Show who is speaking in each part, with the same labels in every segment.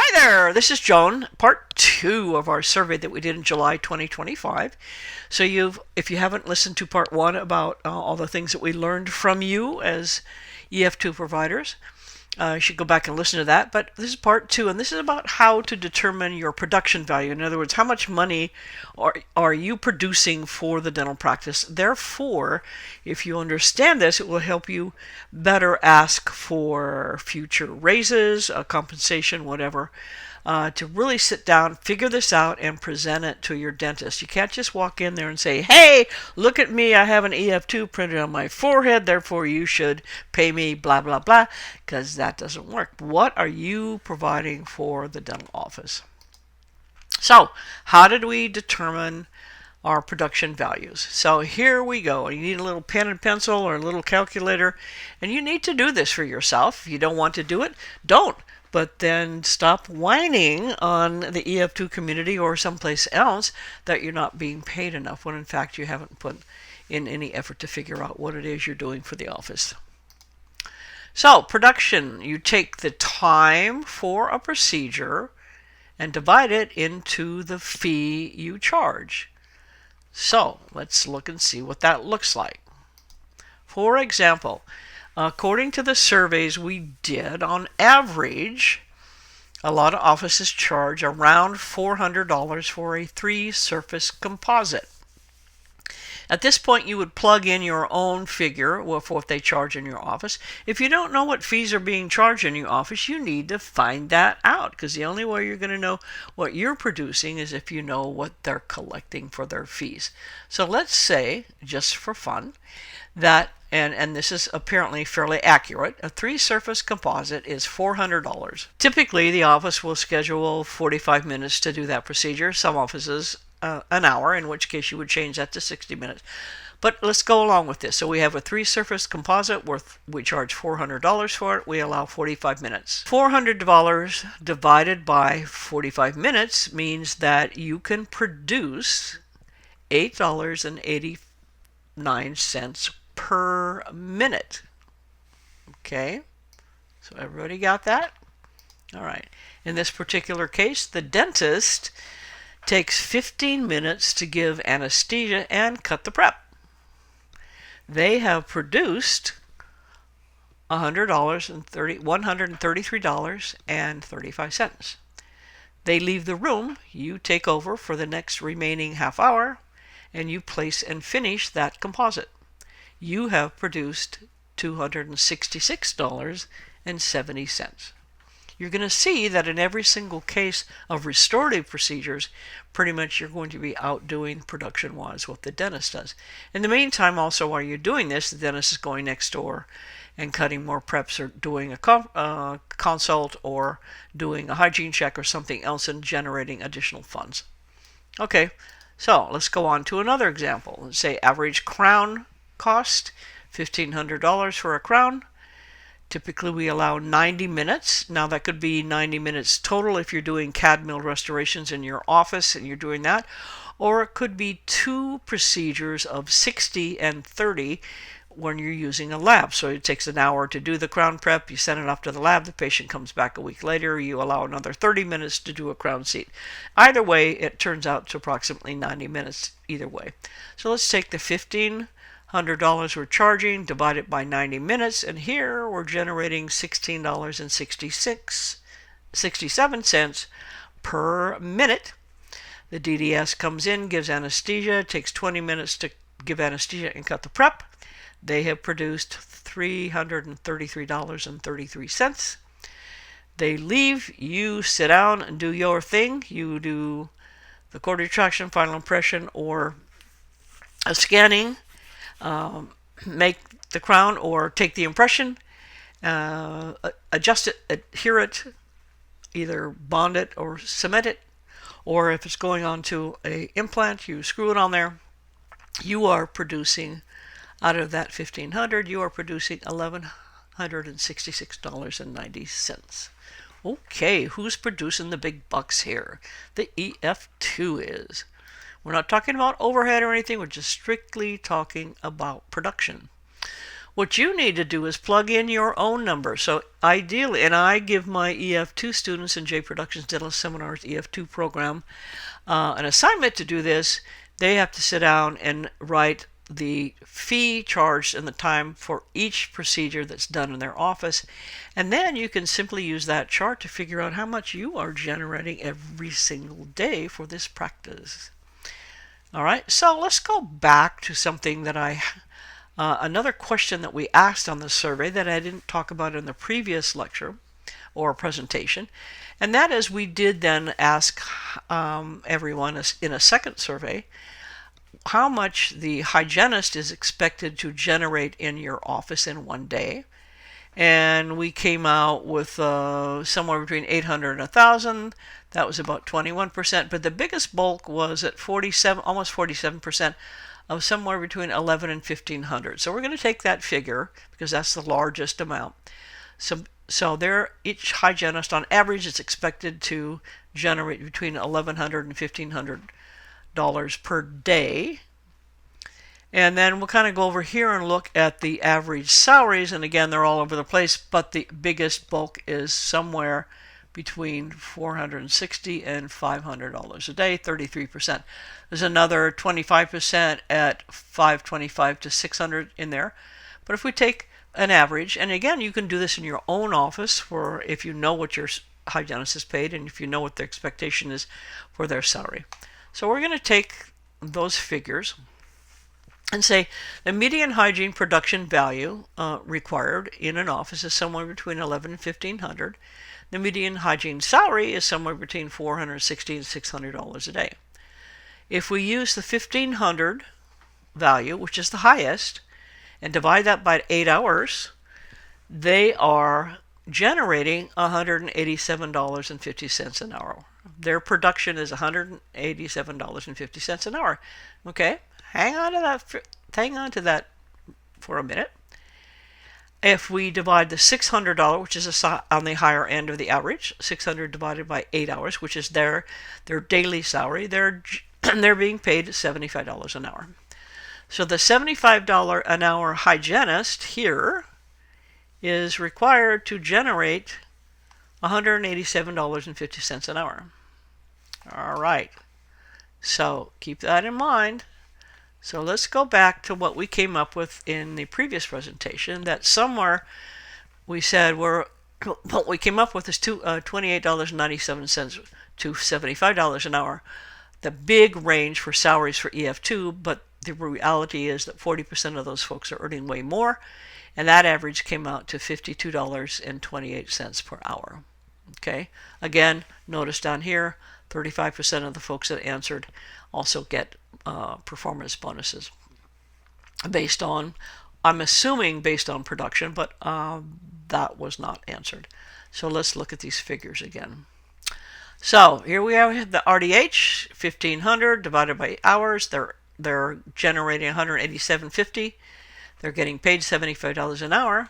Speaker 1: Hi there, this is Joan, part 2 of our survey that we did in July 2025. So if you haven't listened to part 1 about all the things that we learned from you as EF2 providers, you should go back and listen to that. But this is part 2, and this is about how to determine your production value. In other words, how much money are you producing for the dental practice? Therefore, if you understand this, it will help you better ask for future raises, compensation, whatever. To really sit down, figure this out, and present it to your dentist. You can't just walk in there and say, hey, look at me, I have an EF2 printed on my forehead, therefore you should pay me, blah, blah, blah, because that doesn't work. What are you providing for the dental office? So, how did we determine our production values? So here we go. You need a little pen and pencil or a little calculator, and you need to do this for yourself. If you don't want to do it, don't. But then stop whining on the EF2 community or someplace else that you're not being paid enough when in fact you haven't put in any effort to figure out what it is you're doing for the office. So production, you take the time for a procedure and divide it into the fee you charge. So let's look and see what that looks like. For example, according to the surveys we did, on average, a lot of offices charge around $400 for a 3-surface composite. At this point, you would plug in your own figure of what they charge in your office. If you don't know what fees are being charged in your office, you need to find that out, because the only way you're going to know what you're producing is if you know what they're collecting for their fees. So let's say, just for fun, that and this is apparently fairly accurate, a 3-surface composite is $400. Typically, the office will schedule 45 minutes to do that procedure. Some offices an hour, in which case you would change that to 60 minutes. But let's go along with this. So we have a 3-surface composite we charge $400 for it. We allow 45 minutes. $400 divided by 45 minutes means that you can produce $8.89 per minute. Okay, so everybody got that? All right. In this particular case, the dentist takes 15 minutes to give anesthesia and cut the prep. They have produced $133.35. They leave the room. You take over for the next remaining half hour, and you place and finish that composite. You have produced $266.70. You're going to see that in every single case of restorative procedures, pretty much you're going to be outdoing production-wise what the dentist does. In the meantime, also, while you're doing this, the dentist is going next door and cutting more preps or doing a consult or doing a hygiene check or something else and generating additional funds. Okay, so let's go on to another example. Let's say average crown cost, $1,500 for a crown. Typically we allow 90 minutes. Now that could be 90 minutes total if you're doing CAD mill restorations in your office and you're doing that. Or it could be 2 procedures of 60 and 30 when you're using a lab. So it takes an hour to do the crown prep, you send it off to the lab, the patient comes back a week later, you allow another 30 minutes to do a crown seat. Either way, it turns out to approximately 90 minutes either way. So let's take the $1,500 we're charging, divide it by 90 minutes, and here we're generating $16.67 per minute. The DDS comes in, gives anesthesia, it takes 20 minutes to give anesthesia and cut the prep. They have produced $333.33. They leave, you sit down and do your thing. You do the cord retraction, final impression, or a scanning. Make the crown or take the impression, adjust it, adhere it, either bond it or cement it, or if it's going on to an implant, you screw it on there. You are producing, out of that $1,500, you are producing $1,166.90. Okay, who's producing the big bucks here? The EF2 is. We're not talking about overhead or anything. We're just strictly talking about production. What you need to do is plug in your own number. So ideally, and I give my EF2 students in J Productions Dental Seminars EF2 program an assignment to do this. They have to sit down and write the fee charged and the time for each procedure that's done in their office. And then you can simply use that chart to figure out how much you are generating every single day for this practice. All right, so let's go back to something that another question that we asked on the survey that I didn't talk about in the previous lecture or presentation. And that is, we did then ask everyone in a second survey how much the hygienist is expected to generate in your office in one day. And we came out with somewhere between 800 and 1,000. That was about 21%. But the biggest bulk was at 47, almost 47%, of somewhere between 11 and 1,500. So we're going to take that figure because that's the largest amount. So each hygienist on average is expected to generate between $1,100 and $1,500 per day. And then we'll kind of go over here and look at the average salaries. And again, they're all over the place, but the biggest bulk is somewhere between $460 and $500 a day, 33%. There's another 25% at $525 to $600 in there. But if we take an average, and again, you can do this in your own office for if you know what your hygienist is paid and if you know what the expectation is for their salary. So we're going to take those figures and say the median hygiene production value required in an office is somewhere between $1,100 and $1,500. The median hygiene salary is somewhere between $460 and $600 a day. If we use the 1,500 value, which is the highest, and divide that by 8 hours, they are generating $187.50 an hour. Their production is $187.50 an hour. Okay, hang on to that for a minute. If we divide the $600, which is on the higher end of the average, 600 divided by 8 hours, which is their daily salary, they're being paid $75 an hour. So the $75 an hour hygienist here is required to generate $187.50 an hour. All right, so keep that in mind. So let's go back to what we came up with in the previous presentation, that somewhere we said what we came up with is $28.97 to $75 an hour, the big range for salaries for EF2, but the reality is that 40% of those folks are earning way more, and that average came out to $52.28 per hour. Okay, again, notice down here, 35% of the folks that answered also get performance bonuses based on, I'm assuming based on production, but that was not answered. So let's look at these figures again. So here we have the RDH, 1,500 divided by 8 hours. They're generating $187.50. They're getting paid $75 an hour.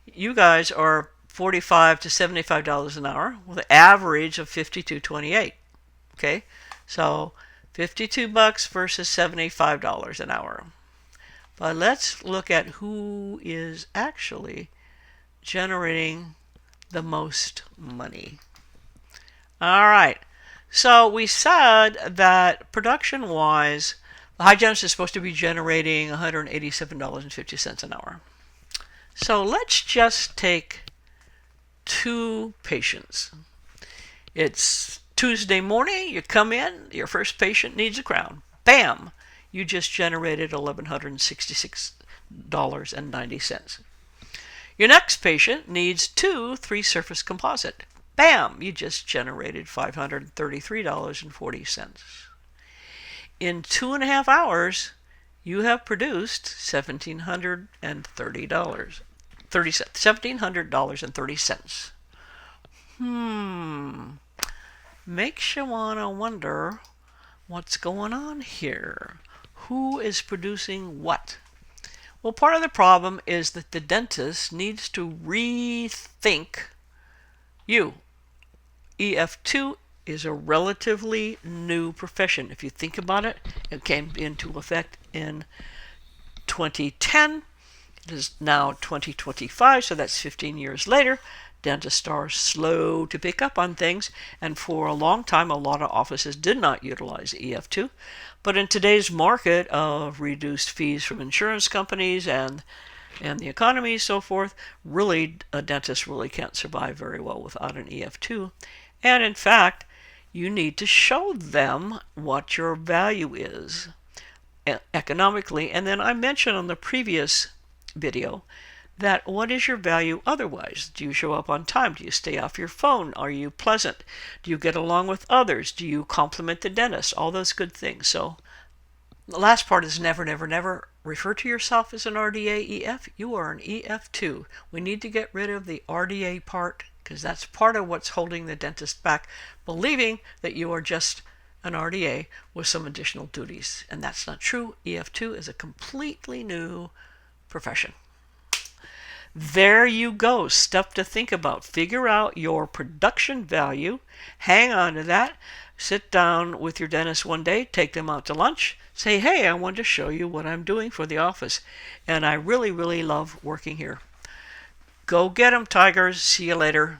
Speaker 1: You guys are $45 to $75 an hour with an average of $52.28. Okay, so $52 versus $75 an hour. But let's look at who is actually generating the most money. All right, so we said that production-wise, the hygienist is supposed to be generating $187.50 an hour. So let's just take two patients. It's Tuesday morning, you come in, your first patient needs a crown. Bam! You just generated $1,166.90. Your next patient needs 2 3-surface composite. Bam! You just generated $533.40. In 2.5 hours, you have produced $1,730.30. $1,700.30. Makes you want to wonder what's going on here. Who is producing what? Well, part of the problem is that the dentist needs to rethink you. EF2 is a relatively new profession. If you think about it, it came into effect in 2010. It is now 2025, so that's 15 years later. Dentists are slow to pick up on things, and for a long time, a lot of offices did not utilize EF2. But in today's market of reduced fees from insurance companies and the economy, so forth, really, a dentist really can't survive very well without an EF2. And in fact, you need to show them what your value is economically. And then I mentioned on the previous video that what is your value otherwise? Do you show up on time? Do you stay off your phone? Are you pleasant? Do you get along with others? Do you compliment the dentist? All those good things. So the last part is never, never, never refer to yourself as an RDA EF. You are an EF2. We need to get rid of the RDA part because that's part of what's holding the dentist back, believing that you are just an RDA with some additional duties. And that's not true. EF2 is a completely new profession. There you go. Stuff to think about. Figure out your production value. Hang on to that. Sit down with your dentist one day. Take them out to lunch. Say, hey, I want to show you what I'm doing for the office. And I really, really love working here. Go get them, Tigers. See you later.